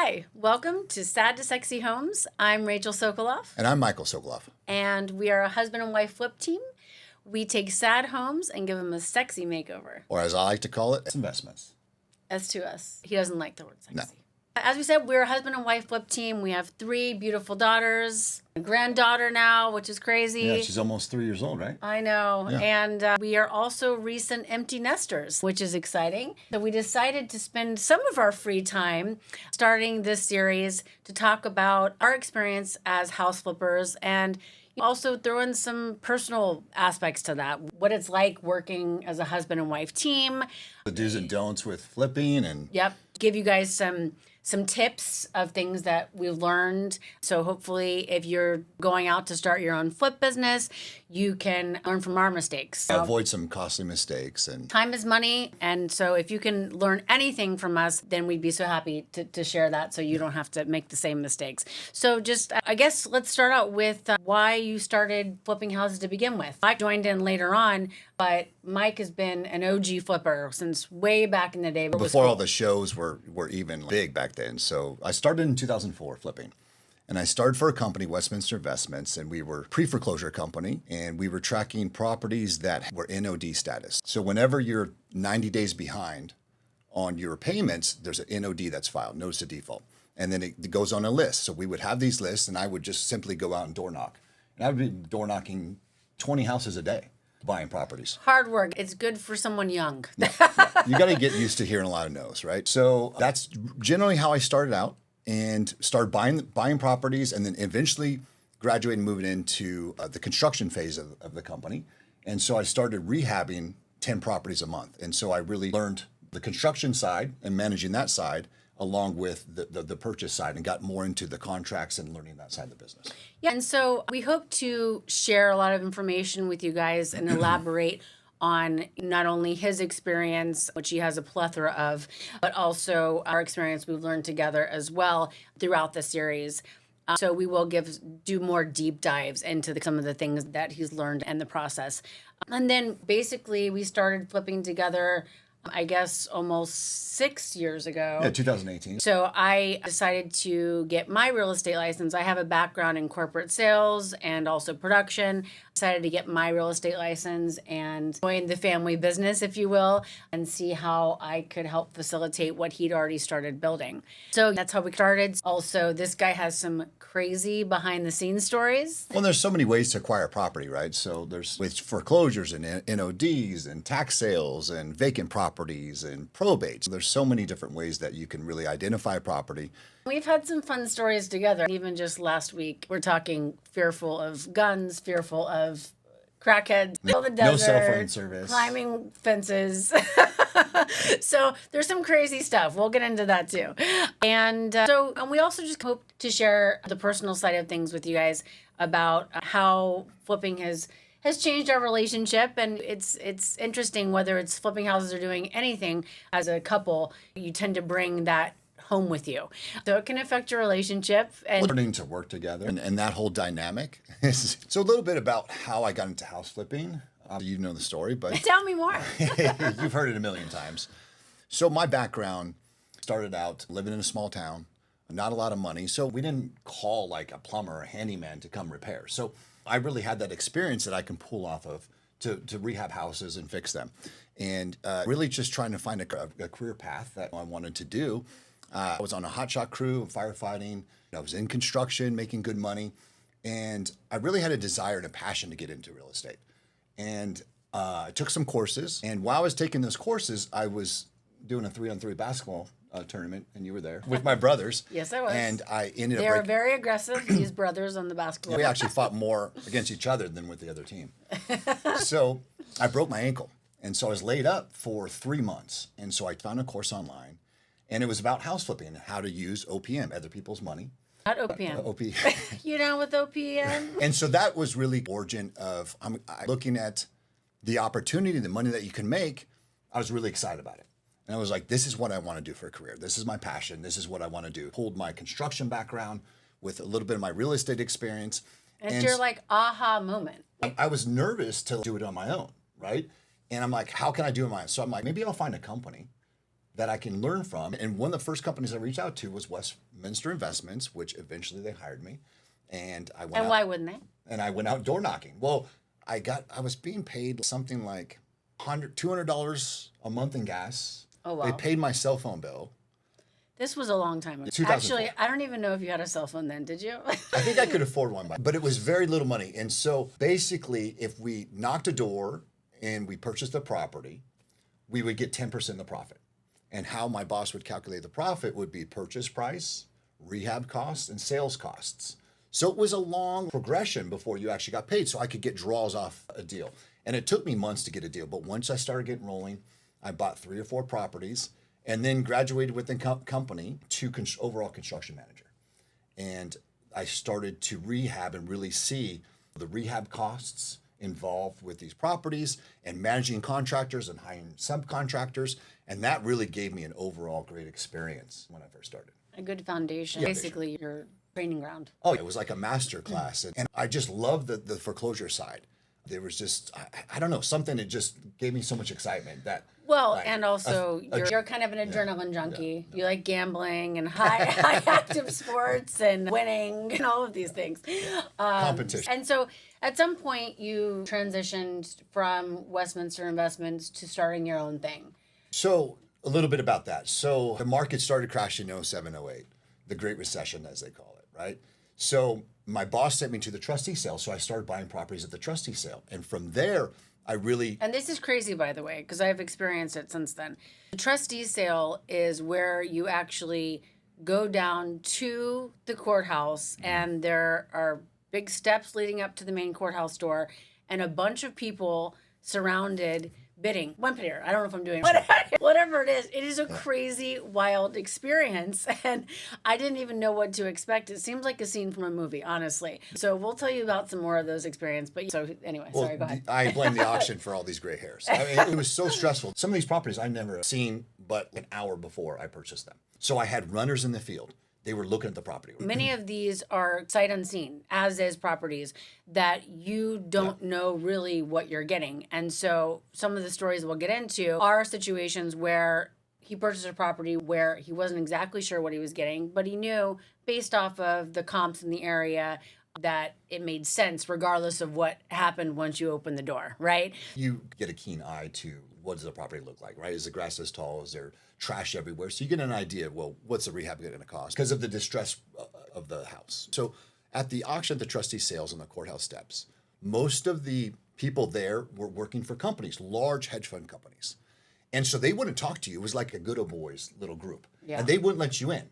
Hi, welcome to Sad to Sexy Homes. I'm Rachel Sokoloff. And I'm Michael Sokoloff. And we are a husband and wife flip team. We take sad homes and give them a sexy makeover. Or as I like to call it, investments. As to us. He doesn't like the word sexy. No. As we said, we're a husband and wife flip team. We have 3 beautiful daughters, a granddaughter now, which is crazy. Yeah, she's almost 3 years old, right? I know. Yeah. And we are also recent empty nesters, which is exciting. So we decided to spend some of our free time starting this series to talk about our experience as house flippers and also throw in some personal aspects to that. What it's like working as a husband and wife team. The do's and don'ts with flipping and... Yep. Give you guys some tips of things that we've learned. So hopefully if you're going out to start your own flip business, you can learn from our mistakes. So avoid some costly mistakes. And time is money. And so if you can learn anything from us, then we'd be so happy to share that so you don't have to make the same mistakes. So just, I guess, let's start out with why you started flipping houses to begin with. I joined in later on, but Mike has been an OG flipper since way back in the day. Before all the shows were even big back then. So I started in 2004 flipping. And I started for a company, Westminster Investments, and we were a pre-foreclosure company, and we were tracking properties that were NOD status. So whenever you're 90 days behind on your payments, there's an NOD that's filed, notice of default. And then it goes on a list. So we would have these lists, and I would just simply go out and door knock. And I would be door knocking 20 houses a day, buying properties. Hard work. It's good for someone young. Yeah. You got to get used to hearing a lot of no's, right? So that's generally how I started out. And started buying properties, and then eventually graduated and moving into the construction phase of the company. And so I started rehabbing 10 properties a month. And so I really learned the construction side and managing that side along with the purchase side, and got more into the contracts and learning that side of the business. Yeah, and so we hope to share a lot of information with you guys and elaborate on not only his experience, which he has a plethora of, but also our experience we've learned together as well throughout the series. So we will do more deep dives into some of the things that he's learned in the process. And then basically we started flipping together, I guess, almost 6 years ago. Yeah, 2018. So I decided to get my real estate license. I have a background in corporate sales and also production. Decided to get my real estate license and join the family business, if you will, and see how I could help facilitate what he'd already started building. So that's how we started. Also, this guy has some crazy behind the scenes stories. Well, there's so many ways to acquire property, right? So there's with foreclosures and NODs and tax sales and vacant properties and probates. There's so many different ways that you can really identify a property. We've had some fun stories together. Even just last week, we're talking fearful of guns, fearful of crackheads, the desert, No cell phone service, climbing fences. So there's some crazy stuff. We'll get into that too. And we also just hope to share the personal side of things with you guys about how flipping has changed our relationship. And it's interesting whether it's flipping houses or doing anything as a couple, you tend to bring that home with you. So it can affect your relationship. And learning to work together and that whole dynamic. So a little bit about how I got into house flipping. You know the story, but tell me more. You've heard it a million times. So my background started out living in a small town, not a lot of money. So we didn't call like a plumber or a handyman to come repair. So I really had that experience that I can pull off of to rehab houses and fix them. And really just trying to find a career path that I wanted to do. I was on a hotshot crew, firefighting. I was in construction, making good money. And I really had a desire and a passion to get into real estate. And I took some courses. And while I was taking those courses, I was doing a 3-on-3 basketball tournament, and you were there with my brothers. Yes, I was. And I ended up... They are very aggressive, these brothers on the basketball. We actually fought more against each other than with the other team. So I broke my ankle. And so I was laid up for 3 months. And so I found a course online. And it was about house flipping, how to use OPM, other people's money. Not OPM. OP. You know, with OPM. And so that was really the origin of looking at the opportunity, the money that you can make. I was really excited about it. And I was like, this is what I want to do for a career. This is my passion. This is what I want to do. Pulled my construction background with a little bit of my real estate experience. And it's your like aha moment. I was nervous to do it on my own, right? And I'm like, how can I do it on my own? So I'm like, maybe I'll find a company that I can learn from. And one of the first companies I reached out to was Westminster Investments, which eventually they hired me. And I went And out, why wouldn't they? and I went out door knocking. Well, I was being paid something like $200 a month in gas. Oh, wow. They paid my cell phone bill. This was a long time ago. 2004. Actually, I don't even know if you had a cell phone then, did you? I think I could afford one, but it was very little money. And so basically, if we knocked a door and we purchased a property, we would get 10% of the profit. And how my boss would calculate the profit would be purchase price, rehab costs, and sales costs. So it was a long progression before you actually got paid, so I could get draws off a deal. And it took me months to get a deal. But once I started getting rolling, I bought 3 or 4 properties and then graduated within company to overall construction manager. And I started to rehab and really see the rehab costs involved with these properties and managing contractors and hiring subcontractors. And that really gave me an overall great experience when I first started. A good foundation. Yeah. Basically, your training ground. Oh, it was like a master class. And I just loved the foreclosure side. There was just, I don't know, something that just gave me so much excitement that. Well, like, and also you're kind of an adrenaline junkie. You like gambling and high active sports and winning and all of these things. Competition. And so at some point you transitioned from Westminster Investments to starting your own thing. So a little bit about that. So the market started crashing in 07, 08, the Great Recession, as they call it, right? So my boss sent me to the trustee sale. So I started buying properties at the trustee sale. And from there, I really... And this is crazy, by the way, because I've experienced it since then. The trustee sale is where you actually go down to the courthouse and there are big steps leading up to the main courthouse door and a bunch of people surrounded bidding. One bidder. I don't know if I'm doing whatever it is a crazy, wild experience. And I didn't even know what to expect. It seems like a scene from a movie, honestly. So we'll tell you about some more of those experiences. But so anyway, sorry, go ahead. I blame the auction for all these gray hairs. I mean, it was so stressful. Some of these properties I've never seen but an hour before I purchased them. So I had runners in the field. They were looking at the property. Many of these are sight unseen, as is properties that you don't know really what you're getting. And so some of the stories we'll get into are situations where he purchased a property where he wasn't exactly sure what he was getting, but he knew based off of the comps in the area that it made sense regardless of what happened once you opened the door, right? You get a keen eye to what does the property look like, right? Is the grass as tall? Is there trash everywhere? So you get an idea, well, what's the rehab going to cost? Because of the distress of the house. So at the auction, the trustee sales on the courthouse steps, most of the people there were working for companies, large hedge fund companies. And so they wouldn't talk to you. It was like a good old boys little group. Yeah. And they wouldn't let you in.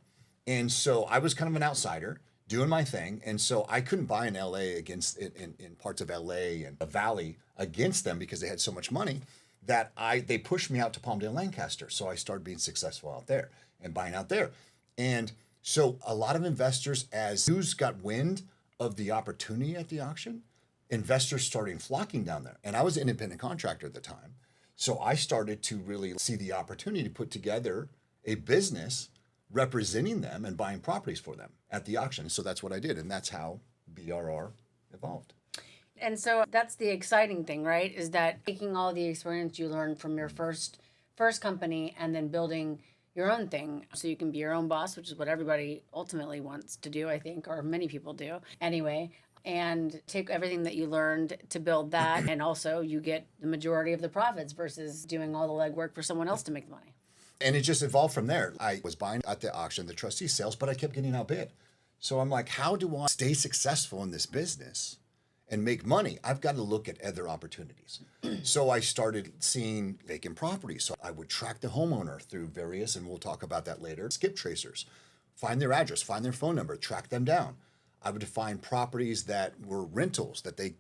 And so I was kind of an outsider doing my thing. And so I couldn't buy in LA against in parts of LA and the Valley against them because they had so much money that they pushed me out to Palmdale, Lancaster. So I started being successful out there and buying out there. And so a lot of investors, as news got wind of the opportunity at the auction, investors started flocking down there. And I was an independent contractor at the time. So I started to really see the opportunity to put together a business representing them and buying properties for them at the auction. So that's what I did. And that's how BRR evolved. And so that's the exciting thing, right? Is that taking all the experience you learned from your first company and then building your own thing so you can be your own boss, which is what everybody ultimately wants to do, I think, or many people do anyway. And take everything that you learned to build that. And also you get the majority of the profits versus doing all the legwork for someone else to make the money. And it just evolved from there. I was buying at the auction, the trustee sales, but I kept getting outbid. So I'm like, how do I stay successful in this business and make money? I've got to look at other opportunities. So I started seeing vacant properties. So I would track the homeowner through various, and we'll talk about that later, skip tracers, find their address, find their phone number, track them down. I would find properties that were rentals that they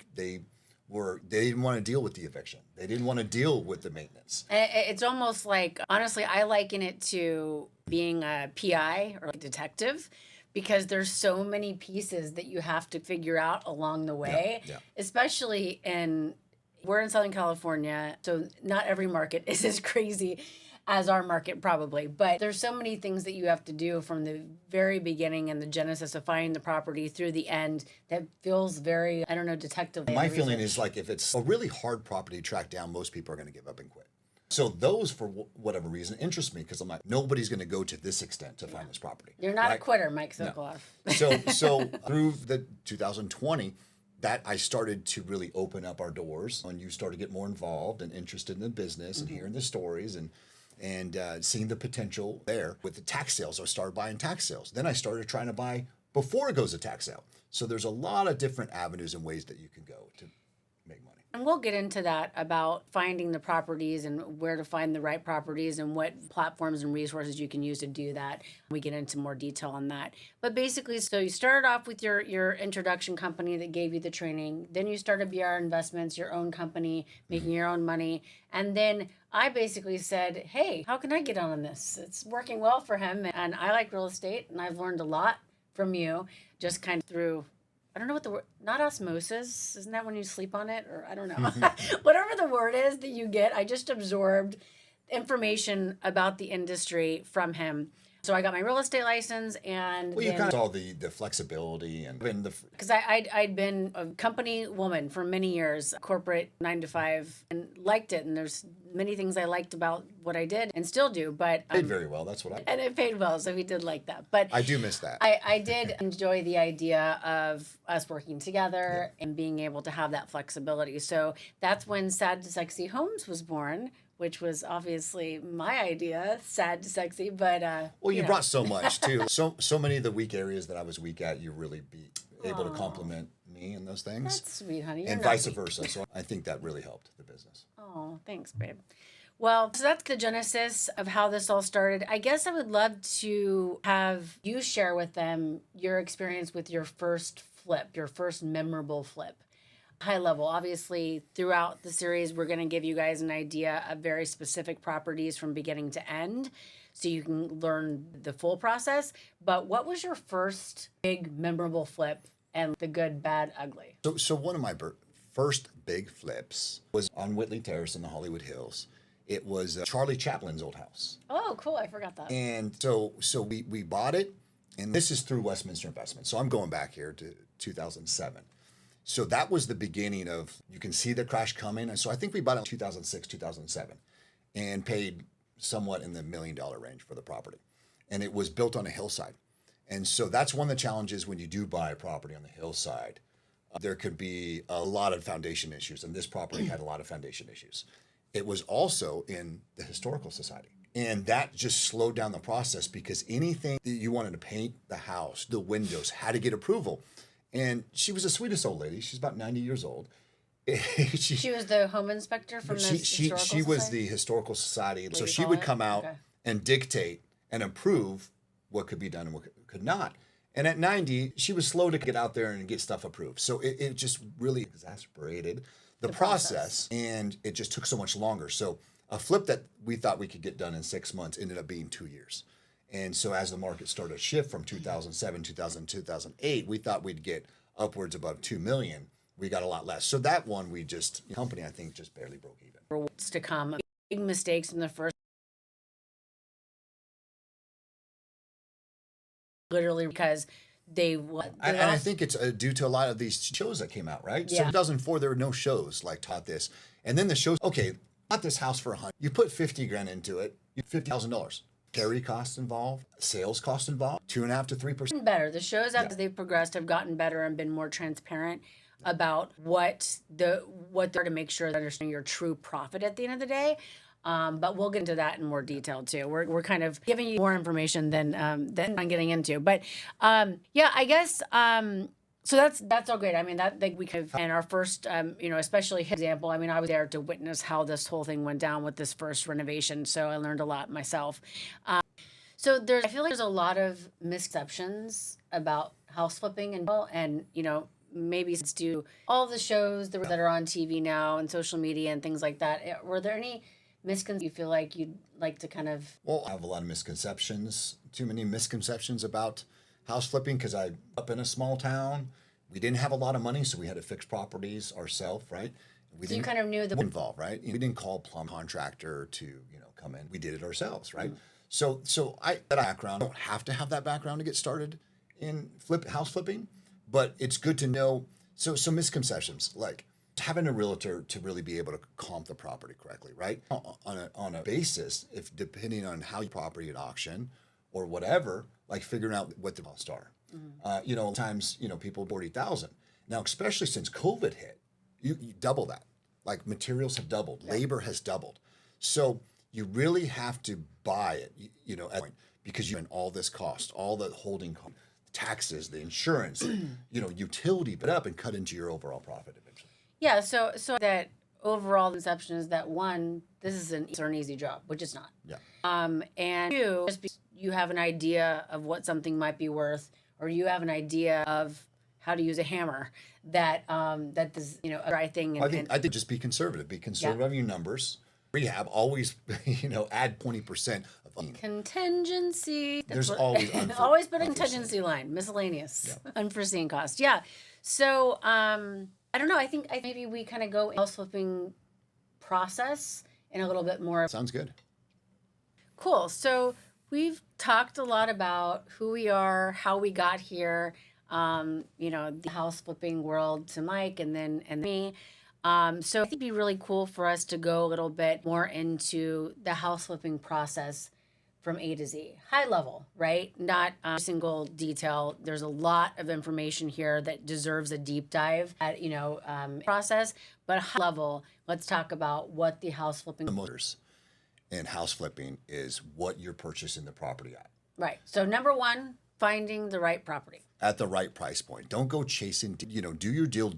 didn't want to deal with the eviction. They didn't want to deal with the maintenance. It's almost like, honestly, I liken it to being a PI or a detective, because there's so many pieces that you have to figure out along the way, especially we're in Southern California, so not every market is as crazy as our market probably, but there's so many things that you have to do from the very beginning and the genesis of finding the property through the end that feels very, I don't know, detective. My feeling is like if it's a really hard property to track down, most people are going to give up and quit. So those, for whatever reason, interest me because I'm like, nobody's going to go to this extent to find this property. You're not a right? quitter, Mike No. Sokoloff. So through the 2020, that I started to really open up our doors, and you started to get more involved and interested in the business and hearing the stories and seeing the potential there. With the tax sales, I started buying tax sales. Then I started trying to buy before it goes to tax sale. So there's a lot of different avenues and ways that you can go to make money. And we'll get into that about finding the properties and where to find the right properties and what platforms and resources you can use to do that. We get into more detail on that. But basically, so you started off with your introduction company that gave you the training. Then you started BR Investments, your own company, making your own money. And then I basically said, hey, how can I get on this? It's working well for him. And I like real estate, and I've learned a lot from you just kind of through, I don't know what the word, not osmosis. Isn't that when you sleep on it? Or I don't know. Whatever the word is that you get, I just absorbed information about the industry from him. So I got my real estate license, and Well, you kind of saw the flexibility and the because I'd been a company woman for many years, corporate 9 to 5, and liked it. And there's many things I liked about what I did and still do. But paid very well. That's what I. and it paid well, so we did like that. But I do miss that. I did enjoy the idea of us working together and being able to have that flexibility. So that's when Sad to Sexy Homes was born, which was obviously my idea, sad to sexy, but Well, you brought so much too. So many of the weak areas that I was weak at, you really be able to compliment me in those things. That's sweet, honey. You're And not vice weak. versa. So I think that really helped the business. Oh, thanks, babe. Well, so that's the genesis of how this all started. I guess I would love to have you share with them your experience with your first flip, your first memorable flip. High level. Obviously, throughout the series, we're going to give you guys an idea of very specific properties from beginning to end so you can learn the full process. But what was your first big memorable flip and the good, bad, ugly? So one of my first big flips was on Whitley Terrace in the Hollywood Hills. It was Charlie Chaplin's old house. Oh, cool. I forgot that. And so we bought it, and this is through Westminster Investments. So I'm going back here to 2007. So that was the beginning of, you can see the crash coming. And so I think we bought it in 2006, 2007, and paid somewhat in the $1 million range for the property. And it was built on a hillside. And so that's one of the challenges when you do buy a property on the hillside. There could be a lot of foundation issues, and this property had a lot of foundation issues. It was also in the Historical Society. And that just slowed down the process because anything that you wanted to paint the house, the windows, had to get approval. And she was the sweetest old lady. She's about 90 years old. She was the home inspector from the Historical She was Society? the Historical Society. So you she call would it? come out Okay. and dictate and approve what could be done and what could not. And at 90, she was slow to get out there and get stuff approved. So it just really exasperated the process. And it just took so much longer. So a flip that we thought we could get done in 6 months ended up being 2 years. And so as the market started to shift from 2007, 2008, we thought we'd get upwards above 2 million. We got a lot less. So that one, company, I think, just barely broke even. For what's to come. Big mistakes in the first, literally because they And I think it's due to a lot of these shows that came out, right? So Yeah. in 2004, there were no shows like taught this. And then the shows, okay, bought this house for $100. You put 50 grand into it, $50,000. Carry costs involved, sales costs involved, 2.5% to 3%. better. The shows as they've progressed have gotten better and been more transparent about what they're to make sure that understanding your true profit at the end of the day. But we'll get into that in more detail too. We're kind of giving you more information than I'm getting into. But yeah, I guess so that's all great. I mean that like we could and our first especially his example. I mean I was there to witness how this whole thing went down with this first renovation, so I learned a lot myself. So I feel like there's a lot of misconceptions about house flipping and maybe it's due all the shows that are on TV now and social media and things like that. Were there any misconceptions you feel like you'd like to kind of? Well, I have a lot of misconceptions, too many misconceptions about house flipping because I up in a small town. We didn't have a lot of money, so we had to fix properties ourselves, right? So you kind of knew the involved, right? We didn't call a plumb contractor to come in. We did it ourselves, right? So I that background. Don't have to have that background to get started in house flipping, but it's good to know. So misconceptions like having a realtor to really be able to comp the property correctly, right? On a basis, if depending on how you property at auction or whatever, like figuring out what the costs are. Times, people 40,000. Now, especially since COVID hit, you double that. Like materials have doubled, labor has doubled. So you really have to buy it, at point, because you have all this cost, all the holding costs, taxes, the insurance, utility, but up and cut into your overall profit eventually. Yeah, so that overall conception is that one, this is an easy job, which it's not. Yeah. And two, just because you have an idea of what something might be worth, or you have an idea of how to use a hammer, that this a dry thing. And, I think just be conservative. Be conservative on your numbers. Rehab always, add 20% of contingency. There's always always put a contingency line, miscellaneous, unforeseen cost. Yeah. So I don't know. I think maybe we kind of go in the house flipping process in a little bit more. Sounds good. Cool. So we've talked a lot about who we are, how we got here, the house flipping world to Mike and me. So I think it'd be really cool for us to go a little bit more into the house flipping process from A to Z, high level, right? Not a single detail. There's a lot of information here that deserves a deep dive at, process, but high level, let's talk about what the house flipping. The motors in house flipping is what you're purchasing the property at. Right. So number one, finding the right property. At the right price point. Don't go chasing, do your deal,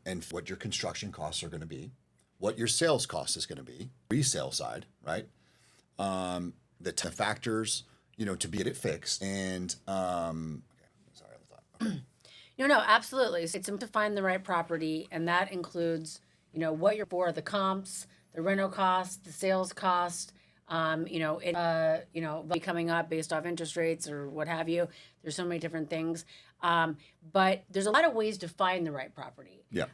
and what your construction costs are going to be, what your sales cost is going to be, resale side, right? The factors, to get it fixed. And, sorry, I thought. No, absolutely. It's to find the right property, and that includes, what you're for, the comps, the rental cost, the sales cost, be coming up based off interest rates or what have you. There's so many different things. But there's a lot of ways to find the right property. Yeah.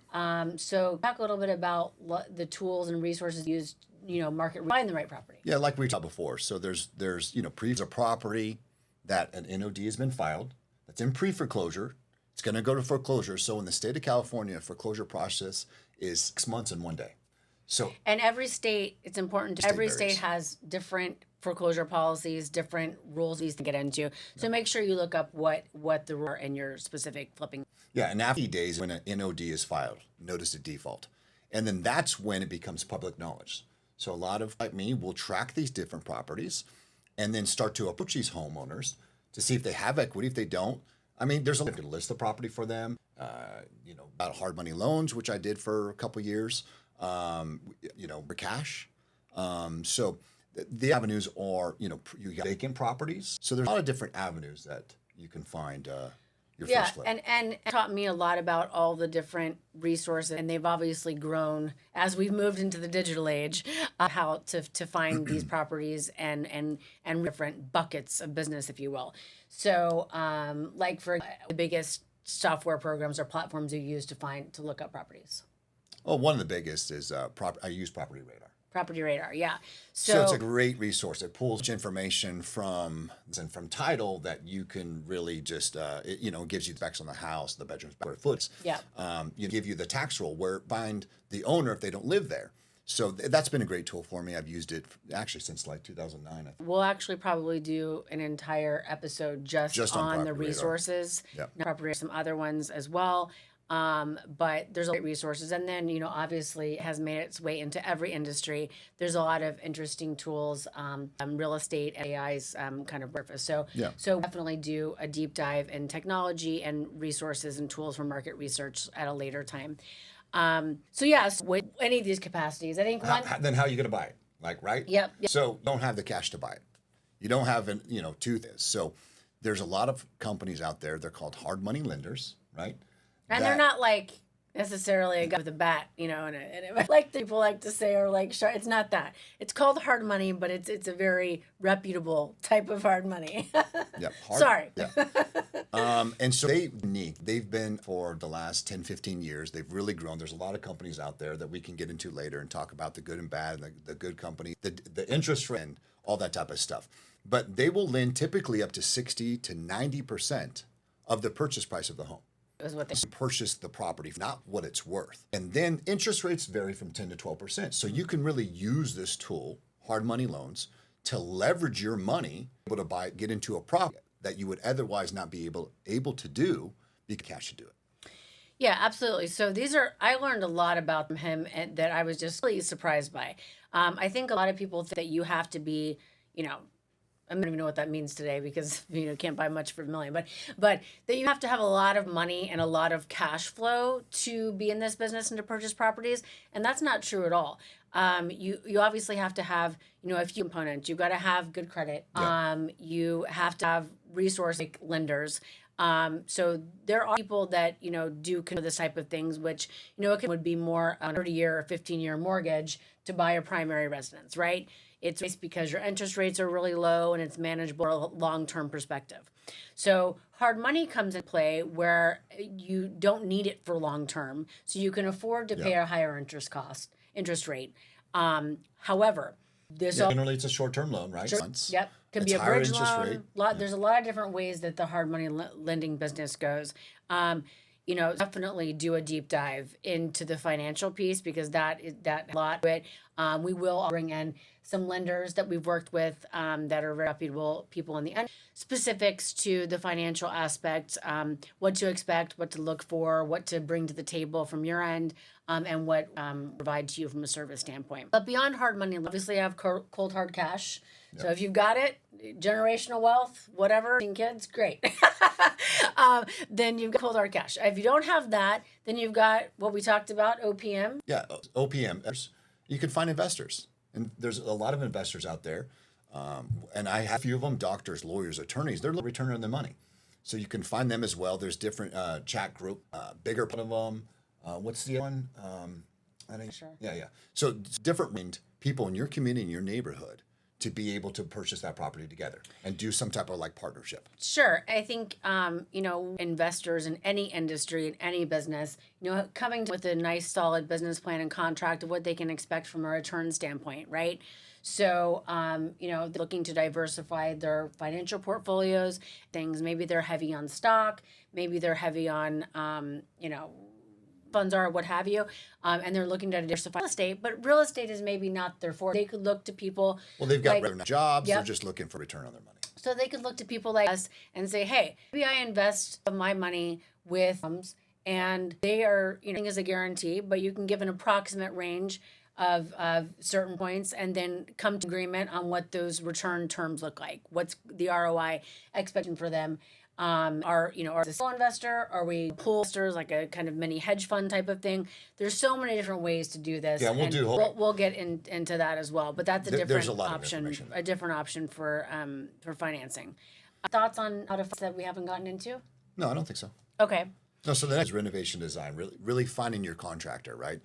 So talk a little bit about the tools and resources used, market to find the right property. Yeah, like we talked before. So there's a property that an NOD has been filed that's in pre-foreclosure. It's going to go to foreclosure. So in the state of California, foreclosure process is 6 months and 1 day. So and every state, it's important. Every state has different foreclosure policies, different rules you can get into. So make sure you look up what the rule are in your specific flipping. Yeah, and after days when an NOD is filed, notice of default, and then that's when it becomes public knowledge. So a lot of like me will track these different properties, and then start to approach these homeowners to see if they have equity. If they don't, there's a way to list the property for them. About hard money loans, which I did for a couple years. For cash. So the avenues are, you got vacant properties. So there's a lot of different avenues that you can find your first flip. And it taught me a lot about all the different resources, and they've obviously grown as we've moved into the digital age, how to find these properties and different buckets of business, if you will. So like for the biggest software programs or platforms you use to look up properties. Well, one of the biggest is I use Property Radar. Property Radar, yeah. So it's a great resource. It pulls information from title that you can really just it gives you the specs on the house, the bedrooms, square foots. Yeah. Give you the tax roll where find the owner if they don't live there. So that's been a great tool for me. I've used it actually since like 2009. We'll actually probably do an entire episode just on the resources. Yep. Probably some other ones as well. But there's a lot of resources, and then obviously it has made its way into every industry. There's a lot of interesting tools, real estate, AI's kind of purpose. So definitely do a deep dive in technology and resources and tools for market research at a later time. With any of these capacities, I think then how are you going to buy it? Like, right? Yep. So you don't have the cash to buy it. You don't have to this. So there's a lot of companies out there. They're called hard money lenders, right? And they're not like necessarily a guy with a bat, and like people like to say, or like, it's not that. It's called hard money, but it's a very reputable type of hard money. Yep. Sorry. Yeah. And so they've been for the last 10, 15 years, they've really grown. There's a lot of companies out there that we can get into later and talk about the good and bad, and the good company, the interest rate, and all that type of stuff. But they will lend typically up to 60 to 90% of the purchase price of the home. is what they. Purchase the property, not what it's worth. And then interest rates vary from 10 to 12%. So you can really use this tool, hard money loans, to leverage your money, able to get into a property that you would otherwise not be able to do because cash to do it. Yeah, absolutely. So I learned a lot about him and that I was just really surprised by. I think a lot of people think that you have to be, I don't even know what that means today because can't buy much for $1 million, but that you have to have a lot of money and a lot of cash flow to be in this business and to purchase properties, and that's not true at all. You obviously have to have a few components. You've got to have good credit. Yeah. You have to have resource like lenders. So there are people that do this type of things, which it would be more a 30-year or 15-year mortgage to buy a primary residence, right? It's nice because your interest rates are really low and it's manageable from a long-term perspective. So hard money comes in play where you don't need it for long-term, so you can afford to pay a higher interest rate. However, Generally it's a short-term loan, right? Yep. Could be a bridge loan. There's a lot of different ways that the hard money lending business goes. Definitely do a deep dive into the financial piece because that a lot of it. We will bring in some lenders that we've worked with that are very reputable people in the end. Specifics to the financial aspect, what to expect, what to look for, what to bring to the table from your end, and what provide to you from a service standpoint. But beyond hard money, obviously I have cold hard cash. Yep. So if you've got it, generational wealth, whatever, kids, great. Then you've got cold hard cash. If you don't have that, then you've got what we talked about, OPM. Yeah, OPM. You can find investors. And there's a lot of investors out there. And I have a few of them, doctors, lawyers, attorneys. They're returning on their money. So you can find them as well. There's different chat group, bigger part of them. What's the other one? I think. Sure. Yeah. So it's different people in your community, in your neighborhood, to be able to purchase that property together and do some type of partnership. Sure. I think, investors in any industry, in any business, coming with a nice solid business plan and contract of what they can expect from a return standpoint, right? So, looking to diversify their financial portfolios, maybe they're heavy on stock, maybe they're heavy on, funds are, what have you, and they're looking to diversify real estate, but real estate is maybe not their forte. They could look to people. Well, they've got regular jobs. Yep. They're just looking for return on their money. So they could look to people like us and say, hey, maybe I invest my money with and they are, as a guarantee, but you can give an approximate range of certain points and then come to agreement on what those return terms look like. What's the ROI expectation for them? Are a sole investor? Are we pool investors, like a kind of mini hedge fund type of thing? There's so many different ways to do this. Yeah, we'll get into that as well. But that's a different option for financing. Thoughts on how to that we haven't gotten into? No, I don't think so. Okay. No, so the next renovation design, really finding your contractor, right?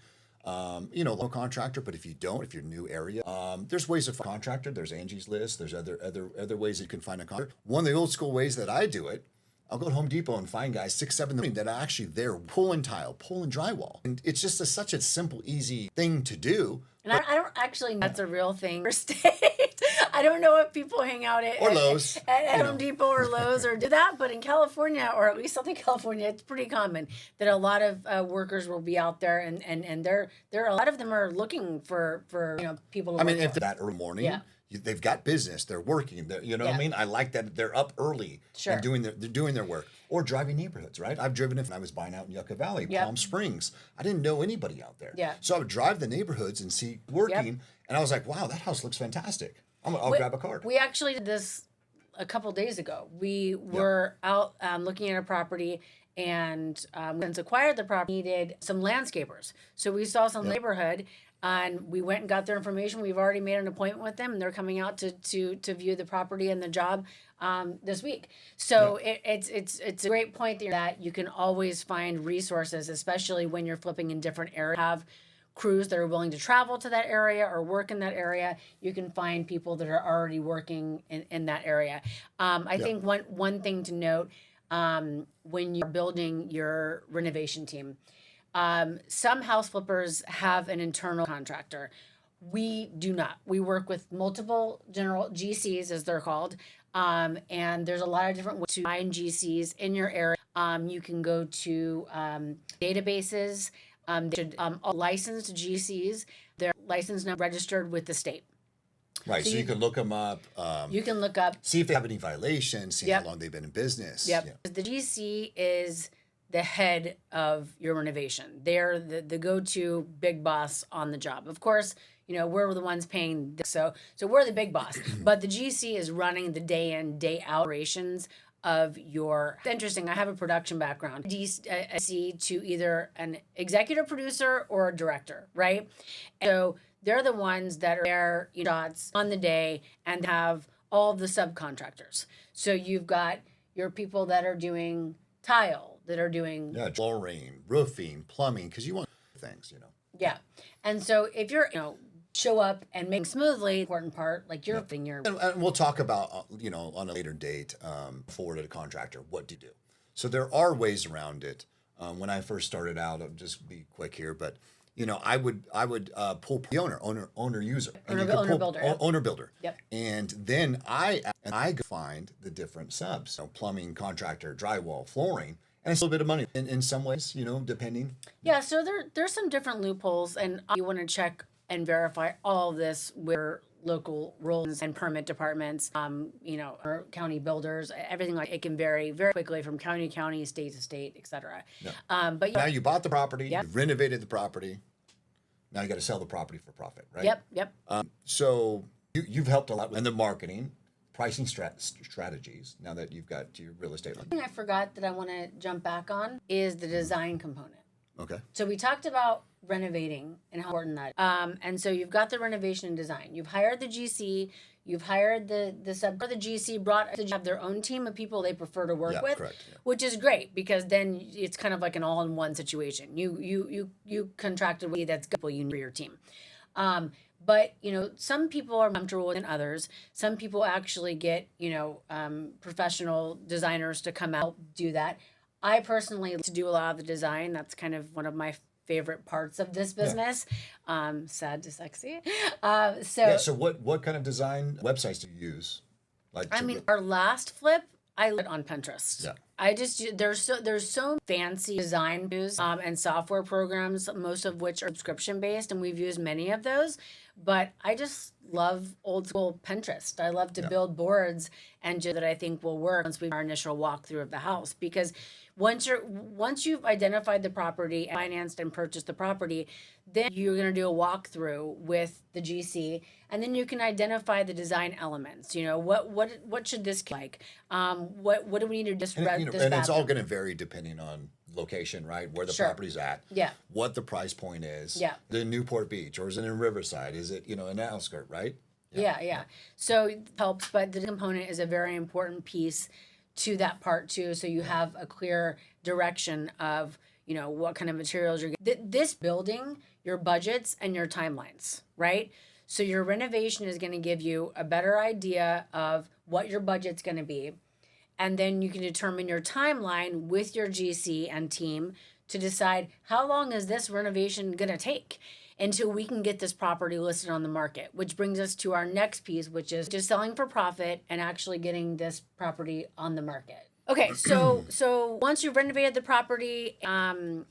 Local contractor, but if you're new area, there's ways of contractor. There's Angie's List. There's other ways you can find a contractor. One of the old school ways that I do it, I'll go to Home Depot and find guys 6, 7 in the morning that are actually there pulling tile, pulling drywall, and it's just such a simple, easy thing to do. And I don't actually know that's a real thing for state. I don't know if people hang out at Lowe's at Home Depot or Lowe's or do that, but in California, or at least Southern California, it's pretty common that a lot of workers will be out there, and there a lot of them are looking for people. I mean, if that early morning. Yeah. They've got business. They're working. What I mean? I like that they're up early and they're doing their work or driving neighborhoods, right? I've driven it when I was buying out in Yucca Valley, Palm Springs. I didn't know anybody out there. Yeah. So I would drive the neighborhoods and see working, and I was like, wow, that house looks fantastic. I'll grab a card. We actually did this a couple days ago. We were out looking at a property, and once acquired the property, needed some landscapers. So we saw some neighborhood. And we went and got their information. We've already made an appointment with them, and they're coming out to view the property and the job this week. So it's a great point that you can always find resources, especially when you're flipping in different areas. Have crews that are willing to travel to that area or work in that area. You can find people that are already working in that area. I think one thing to note when you're building your renovation team. Some house flippers have an internal contractor. We do not. We work with multiple general GCs, as they're called, And there's a lot of different ways to find GCs in your area. You can go to databases. They should all licensed GCs. They're licensed and registered with the state. Right. So you can look them up. You can look up. See if they have any violations. See Yep. how long they've been in business. Yep. Yeah. The GC is the head of your renovation. They're the go-to big boss on the job. Of course, we're the ones paying, so we're the big boss. But the GC is running the day in, day out operations of your. It's interesting. I have a production background. DC to either an executive producer or a director, right? And so they're the ones that are there, shots on the day and have all of the subcontractors. So you've got your people that are doing tile, that are doing flooring, roofing, plumbing, because you want things. Yeah, and so if you're show up and make smoothly, important part like your thing, And we'll talk about on a later date forward to the contractor what to do. So there are ways around it. When I first started out, I'll just be quick here, but I would pull the owner user, and you could pull builder, owner builder. Yep. And then I go find the different subs, plumbing, contractor, drywall, flooring, and it's a little bit of money in some ways, depending. Yeah, so there's some different loopholes, and you want to check and verify all of this with local rules and permit departments, or county builders, everything. Like it can vary very quickly from county to county, state to state, etc. Yeah. But now you bought the property, Yep. you've renovated the property. Now you got to sell the property for profit, right? Yep. So you've helped a lot in the marketing, pricing strategies. Now that you've got your real estate. One thing I forgot that I want to jump back on is the design component. Okay. So we talked about renovating and how important that is. And so you've got the renovation and design. You've hired the GC. You've hired the sub. The GC have their own team of people they prefer to work with, correct, yeah. which is great because then it's kind of like an all-in-one situation. You contracted with that's people you need for your team. But some people are comfortable than others. Some people actually get professional designers to come out do that. I personally like to do a lot of the design. That's kind of one of my favorite parts of this business. Sad to sexy. So what kind of design websites do you use? Our last flip, I lit on Pinterest. Yeah. There's so fancy design tools and software programs, most of which are subscription based, and we've used many of those. But I just love old school Pinterest. I love to build boards and that I think will work once we do our initial walkthrough of the house. Because once you've identified the property, and financed and purchased the property, then you're going to do a walkthrough with the GC, and then you can identify the design elements. What should this look like? What do we need to and it's all going to vary depending on location, right? Where the property's at. Yeah. What the price point is. Yeah. The Newport Beach, or is it in Riverside? Is it an outskirt, right? Yeah. So it helps, but the component is a very important piece to that part too. So you have a clear direction of what kind of materials you're getting. This building, your budgets and your timelines, right? So your renovation is going to give you a better idea of what your budget's going to be. And then you can determine your timeline with your GC and team to decide how long is this renovation going to take until we can get this property listed on the market, which brings us to our next piece, which is just selling for profit and actually getting this property on the market. Okay, so once you've renovated the property and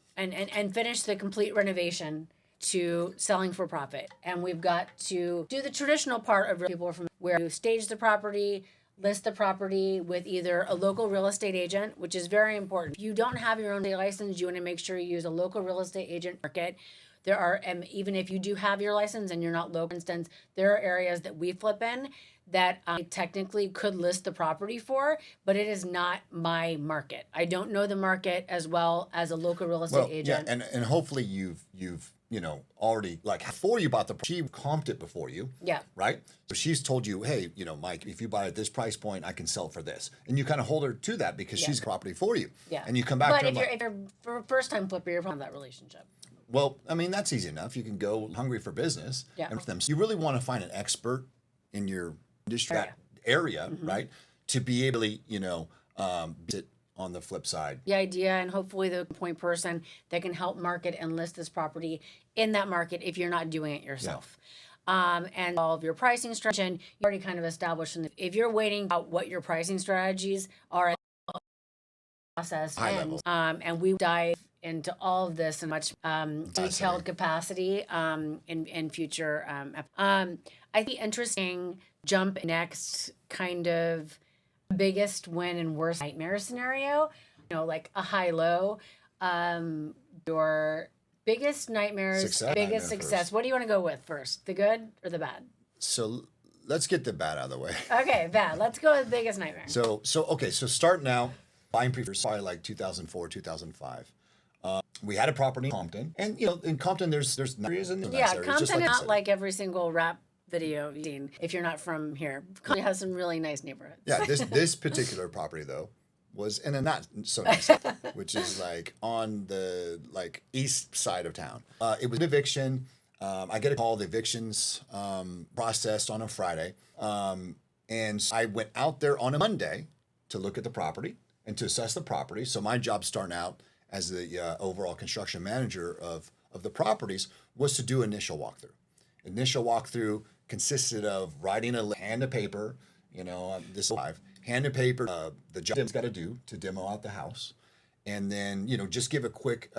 finished the complete renovation to selling for profit, and we've got to do the traditional part of people from where you stage the property, list the property with either a local real estate agent, which is very important. If you don't have your own license, you want to make sure you use a local real estate agent market. There are, even if you do have your license and you're not local, for instance, there are areas that we flip in that I technically could list the property for, but it is not my market. I don't know the market as well as a local real estate agent. Yeah, and hopefully you've already, before you bought she comped it before you. Yeah. Right? So she's told you, hey, Mike, if you buy at this price point, I can sell it for this. And you kind of hold her to that because she's property for you. Yeah. And you come back to her. But if you're for a first time flipper, you're from that relationship. Well, that's easy enough. You can go hungry for business. Yeah. And them. So you really want to find an expert in your industry area, right? To be able to, sit on the flip side. The idea, and hopefully the point person that can help market and list this property in that market if you're not doing it yourself. and all of your pricing strategy. And you already kind of established if you're waiting out what your pricing strategies are process High ends, level. and we dive into all of this in much detailed capacity in future. I think interesting jump next kind of biggest win and worst nightmare scenario, like a high low, your biggest nightmares, Success. biggest Nightmare success. first. What do you want to go with first, the good or the bad? So let's get the bad out of the way. Okay, bad. Let's go with biggest nightmare. So starting out, buying probably like 2004, 2005. We had a property in Compton, and in Compton there's areas and Yeah, areas, Compton just like is you not said. like every single rap video you've seen if you're not from here. Compton has some really nice neighborhoods. Yeah, this particular property though was in a not so nice area, which is like on the east side of town. It was an eviction. I get a call. The eviction's processed on a Friday, and I went out there on a Monday to look at the property and to assess the property. So my job starting out as the overall construction manager of the properties was to do initial walkthrough. Initial walkthrough consisted of writing a hand of paper, this live hand of paper, the job it's got to do to demo out the house, and then just give a quick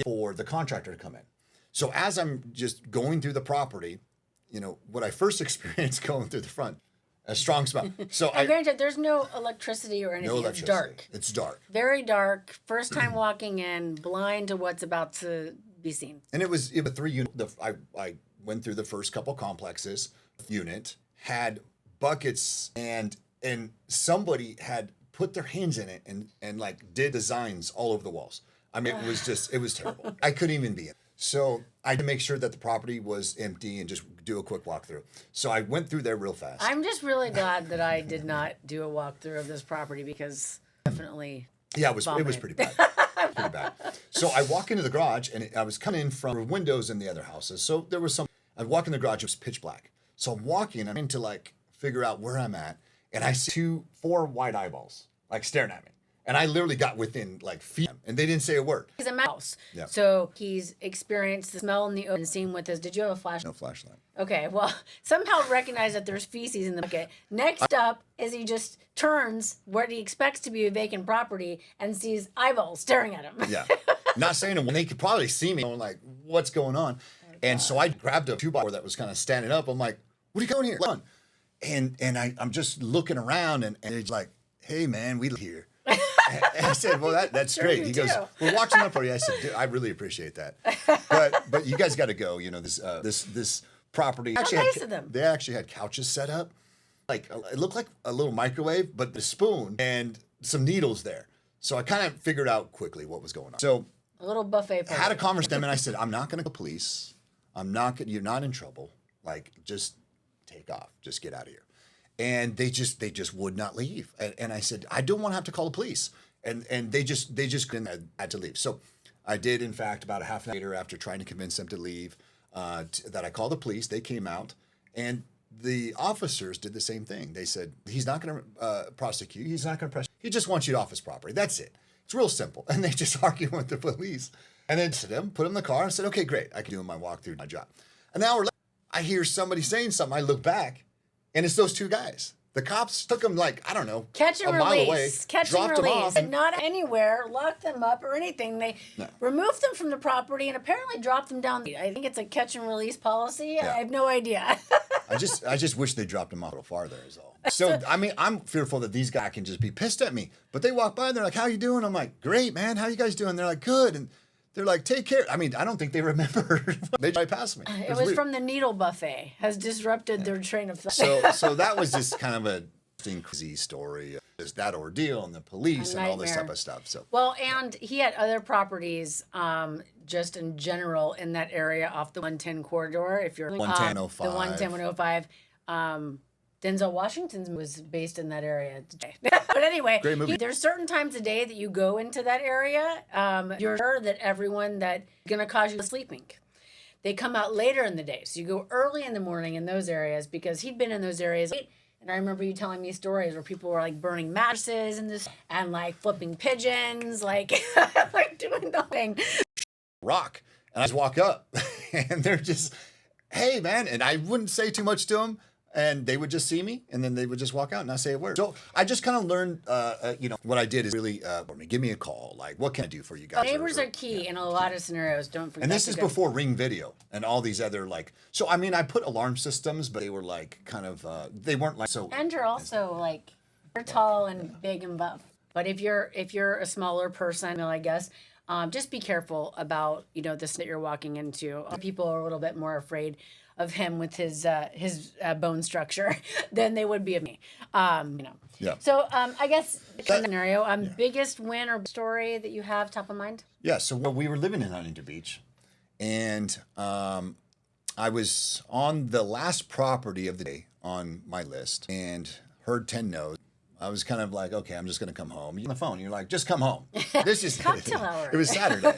for the contractor to come in. So as I'm just going through the property, what I first experienced going through the front, a strong smell. So And granted, there's no electricity or anything. no It's electricity. dark. It's dark. Very dark. First time walking in, blind to what's about to be seen. And it was a 3-unit. I went through the first couple complexes. Unit had buckets and somebody had put their hands in it and did designs all over the walls. I mean, it was terrible. I couldn't even be in. So I had to make sure that the property was empty and just do a quick walkthrough. So I went through there real fast. I'm just really glad that I did not do a walkthrough of this property because definitely. Yeah, it was pretty bad. Pretty bad. So I walk into the garage and I was coming in from windows in the other houses. So there was I walk in the garage, it was pitch black. So I'm walking, I'm trying to figure out where I'm at, and I see 4 white eyeballs staring at me. And I literally got within feet, and they didn't say a word. He's a mouse. Yeah. So he's experienced the smell in the open scene with his. Did you have a flashlight? No flashlight. Okay, well, somehow recognized that there's feces in the bucket. Next up is he just turns what he expects to be a vacant property and sees eyeballs staring at him. Yeah. Not saying it when they could probably see me, going what's going on? And so I grabbed a 2x4 that was kind of standing up. I'm like, what are you doing here? Come on. And I'm just looking around and it's like, hey man, we live here. And I said, well, that's Sure great. you He goes, do. we're watching that for you. I said, dude, I really appreciate that. But you guys got to go. This property. Nice of them. They actually had couches set up. It looked like a little microwave, but the spoon and some needles there. So I kind of figured out quickly what was going on. So A little buffet party. had a conversation with them and I said, I'm not going to go to police. You're not in trouble. Just take off. Just get out of here. And they just would not leave. And I said, I don't want to have to call the police. And they just couldn't, had to leave. So I did, in fact, about a half an hour later, after trying to convince them to leave, that I called the police. They came out, and the officers did the same thing. They said, he's not going to prosecute. He's not going to press. He just wants you off his property. That's it. It's real simple. And they just argued with the police. And then put him in the car and said, okay, great. I can do my walkthrough, my job. An hour later, I hear somebody saying something. I look back, and it's those 2 guys. The cops took them I don't know, Catch and a mile away, release. Catch and dropped them release. off. Not anywhere, locked them up or anything. They removed them from the property and apparently dropped them down. I think it's a catch and release policy. Yeah. I have no idea. I just wish they dropped them off a little farther is all. So, I mean, I'm fearful that these guys can just be pissed at me. But they walk by and they're like, how you doing? I'm like, great, man. How you guys doing? They're like, good. And they're like, take care. I mean, I don't think they remember. They tried past me. It was weird. from the needle buffet. Has disrupted their train of thought. So that was just kind of a crazy story. Just that ordeal and the police and all this type of stuff. So well, and he had other properties just in general in that area off the 110 corridor. If you're 110-105. The 110-105. Denzel Washington was based in that area. But anyway, Great movie. There's certain times a day that you go into that area. You're sure that everyone that's going to cause you sleeping. They come out later in the day. So you go early in the morning in those areas because he'd been in those areas. And I remember you telling me stories where people were burning mattresses and flipping pigeons, like doing the thing. rock. And I just walk up and they're just, hey man, and I wouldn't say too much to them. And they would just see me, and then they would just walk out and not say a word. So I just kind of learned, what I did is really, give me a call. Like, what can I do for you guys? Neighbors are key in a lot of scenarios. Don't forget. And this is before Ring Video and all these other So I mean, I put alarm systems, but they were they weren't like so. And you're also you're tall and big and buff. But if you're a smaller person, I guess. Just be careful about this that you're walking into. People are a little bit more afraid of him with his bone structure than they would be of me. Yeah. So I guess scenario, biggest win or story that you have top of mind? Yeah. So we were living in Huntington Beach, and I was on the last property of the day on my list, and heard 10 no's. I was kind of like, okay, I'm just going to come home. You're on the phone. You're like, just come home. This is cocktail hour. It was Saturday.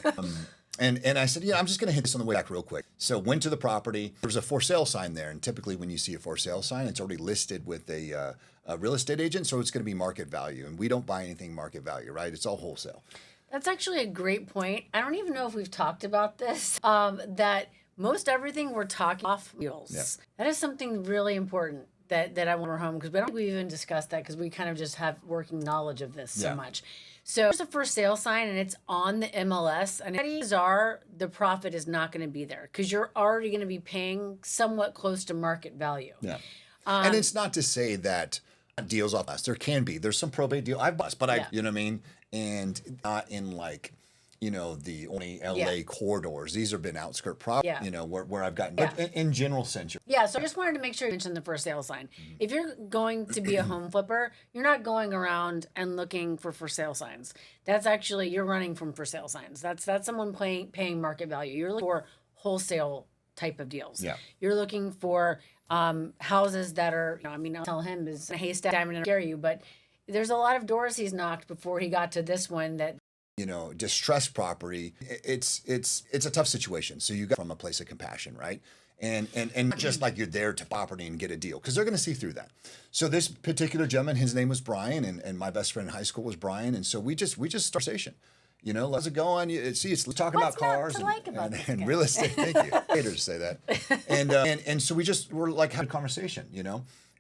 And I said, I'm just going to hit this on the way back real quick. So went to the property. There was a for sale sign there. And typically when you see a for sale sign, it's already listed with a real estate agent. So it's going to be market value. And we don't buy anything market value, right? It's all wholesale. That's actually a great point. I don't even know if we've talked about this, that most everything we're talking off wheels. Yeah. That is something really important that I want to home, because we don't think we even discussed that, because we kind of just have working knowledge of this so much. So there's a for sale sign and it's on the MLS, and chances are the profit is not going to be there because you're already going to be paying somewhat close to market value. Yeah. And it's not to say that deals off us. There can be. There's some probate deal I've bought, but you know what I mean? And not in the only LA corridors. These have been outskirt properties, where I've gotten, but in general sense. Yeah, so I just wanted to make sure you mentioned the for sale sign. If you're going to be a home flipper, you're not going around and looking for sale signs. That's actually, you're running from for sale signs. That's someone paying market value. You're looking for wholesale type of deals. Yeah. You're looking for houses that are, I'll tell him is a haystack diamond and scare you, but there's a lot of doors he's knocked before he got to this one that distressed property. It's a tough situation. So you got from a place of compassion, right? And not just like you're there to property and get a deal, because they're going to see through that. So this particular gentleman, his name was Brian, and my best friend in high school was Brian, and so we just started a conversation. How's it going? It's talking about cars and real estate. Thank you. Haters say that. And so we just were like having a conversation,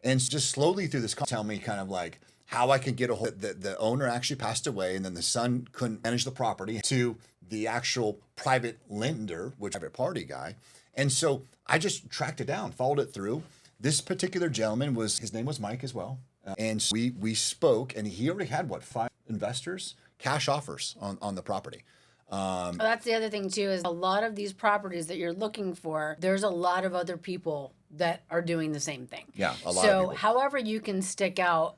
and just slowly through this, tell me kind of like how I can get a hold. The owner actually passed away, and then the son couldn't manage the property, to the actual private lender, which private party guy. And so I just tracked it down, followed it through. This particular gentleman his name was Mike as well. And so we spoke, and he already had 5 investors, cash offers on the property. That's the other thing too, is a lot of these properties that you're looking for, there's a lot of other people that are doing the same thing. Yeah, a lot of So people. however you can stick out,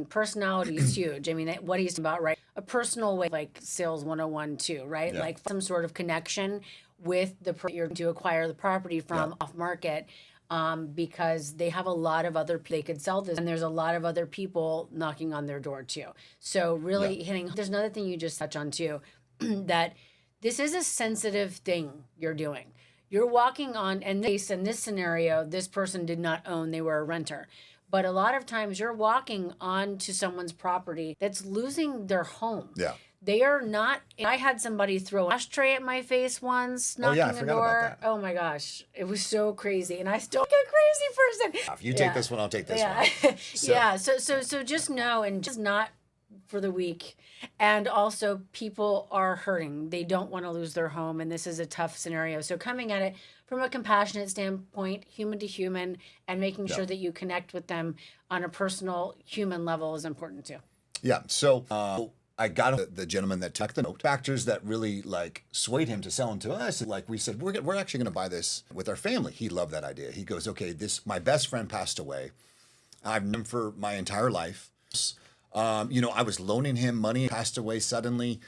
personality is huge. What he's about, right? A personal way, like sales 101 too, right? Yeah. Like some sort of connection with the you're to acquire the property from off market. Because they have a lot of other they could sell this, and there's a lot of other people knocking on their door too. So really hitting. There's another thing you just touch on too, that this is a sensitive thing you're doing. You're walking on, and in this scenario, this person did not own; they were a renter. But a lot of times, you're walking onto someone's property that's losing their home. Yeah. They are not. I had somebody throw an ashtray at my face once, knocking I the forgot door. about that. Oh my gosh, it was so crazy, and I still get a crazy person. If you take this one, I'll take this one. So just know, and just not for the weak. And also, people are hurting. They don't want to lose their home, and this is a tough scenario. So coming at it from a compassionate standpoint, human to human, and making sure that you connect with them on a personal human level is important too. Yeah. So I got the gentleman that took the note. Factors that really swayed him to sell into us. Like we said, we're actually going to buy this with our family. He loved that idea. He goes, okay, my best friend passed away. I've known him for my entire life. I was loaning him money, passed away suddenly.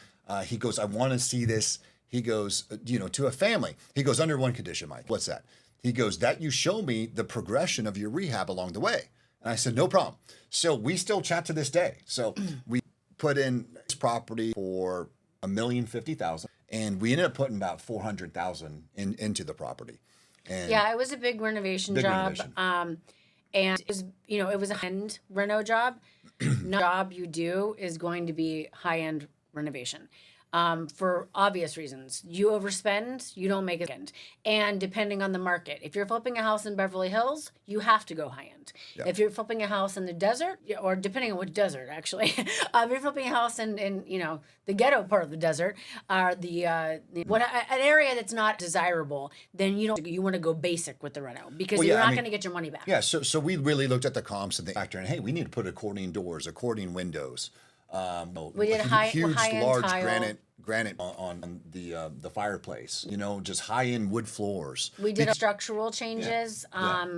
He goes, I want to see this. He goes, to a family. He goes, under one condition, Mike. What's that? He goes, that you show me the progression of your rehab along the way. And I said, no problem. So we still chat to this day. So we put in this property for $1,050,000, and we ended up putting about $400,000 into the property. And it was a big renovation job. And it was a high-end reno job. Not job you do is going to be high-end renovation. for obvious reasons. You overspend, you don't make it end. And depending on the market, if you're flipping a house in Beverly Hills, you have to go high end. Yeah. If you're flipping a house in the desert, or depending on which desert, actually, if you're flipping a house in the ghetto part of the desert, or an area that's not desirable, then you want to go basic with the reno because Well, you're yeah, I not mean, going to get your money back. Yeah, so we really looked at the comps and the factor in, hey, we need to put accordion doors, accordion windows. We did Huge, high-end large tile. granite on the fireplace. Just high-end wood floors. We did structural changes.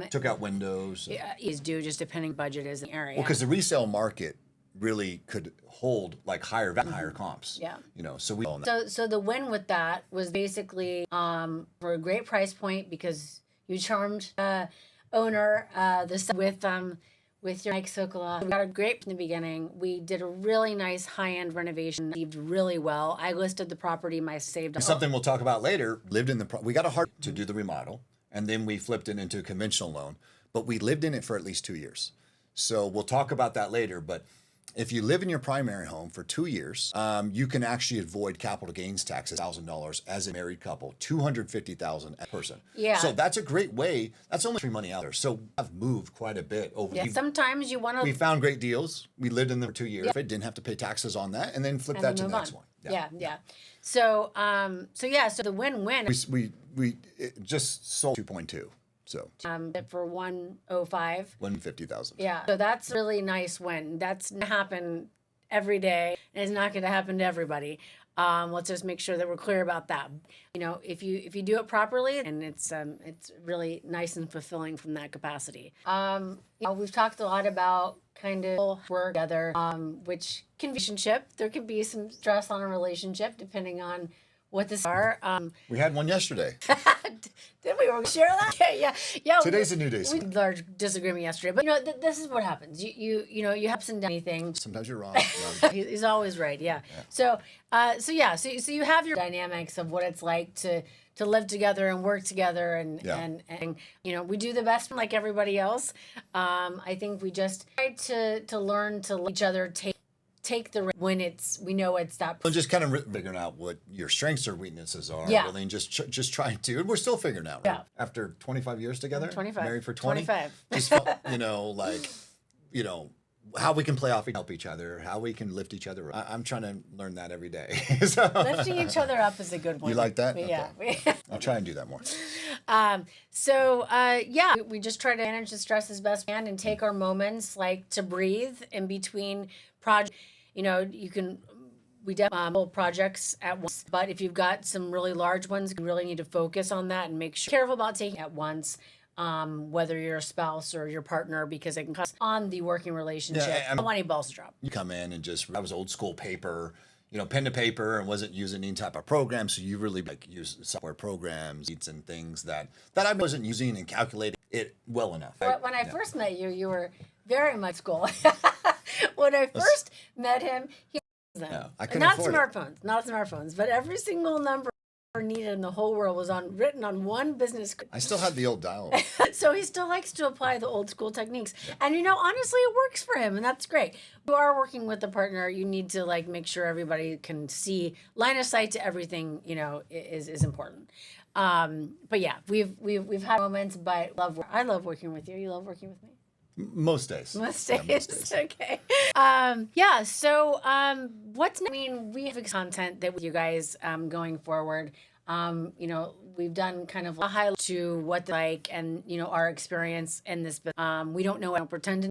Took out windows. Is due just depending budget is in the area. Well, because the resale market really could hold like higher comps. Yeah. So we So the win with that was basically for a great price point because you charmed owner with your Mike Sokola. We got a great from the beginning. We did a really nice high-end renovation. Received really well. I listed the property. Something we'll talk about later. We got a hard to do the remodel, and then we flipped it into a conventional loan. But we lived in it for at least 2 years. So we'll talk about that later. But if you live in your primary home for 2 years, you can actually avoid capital gains taxes, $1,000 as a married couple, $250,000 a person. Yeah. So that's a great way. That's only free money out there. So I've moved quite a bit over. Yeah. Sometimes you want to. We found great deals. We lived in them for 2 years. Yeah. Didn't have to pay taxes on that, and then flip that to the next one. Yeah. So the win-win. We just sold 2.2. So for 105. 150,000. Yeah. So that's a really nice win. That's not happen every day, and it's not going to happen to everybody. Let's just make sure that we're clear about that. If you do it properly, and it's really nice and fulfilling from that capacity. We've talked a lot about kind of work together, which can be relationship. There can be some stress on a relationship depending on what this are. We had one yesterday. Did we share that? Yeah. Today's a new day. We had large disagreement yesterday, but this is what happens. You have ups and downs. Anything. Sometimes you're wrong. He's always right. Yeah. So you have your dynamics of what it's like to live together and work together and we do the best like everybody else. I think we just try to learn to let each other take the when we know it's that. So just kind of figuring out what your strengths or weaknesses are. Yeah. Really, and just trying to. And we're still figuring out. Right? Yeah. After 25 years together. 25. Married for 20. 25. Just how we can play off and help each other, how we can lift each other up. I'm trying to learn that every day. So. Lifting each other up is a good one. You like that? Yeah. Okay. I'll try and do that more. We just try to manage the stress as best we can and take our moments like to breathe in between projects. We definitely projects at once, but if you've got some really large ones, you really need to focus on that and make sure careful about taking at once. Whether you're a spouse or your partner, because it can cost on the working relationship. Yeah, I don't want any balls to drop. You come in and I was old school paper, pen to paper, and wasn't using any type of program. So you really use software programs and things that I wasn't using and calculating it well enough. When I first met you, you were very much school. When I first met him, he was them. Not smartphones, but every single number needed in the whole world was written on one business card. I still had the old dial. So he still likes to apply the old school techniques. Yeah. And honestly, it works for him, and that's great. If you are working with a partner, you need to make sure everybody can see line of sight to everything, is important. But yeah, we've had moments, but I love working with you. You love working with me? Most days. Most days. Okay. We have content that with you guys going forward. We've done kind of a highlight to what and our experience in this. We don't know. I don't pretend to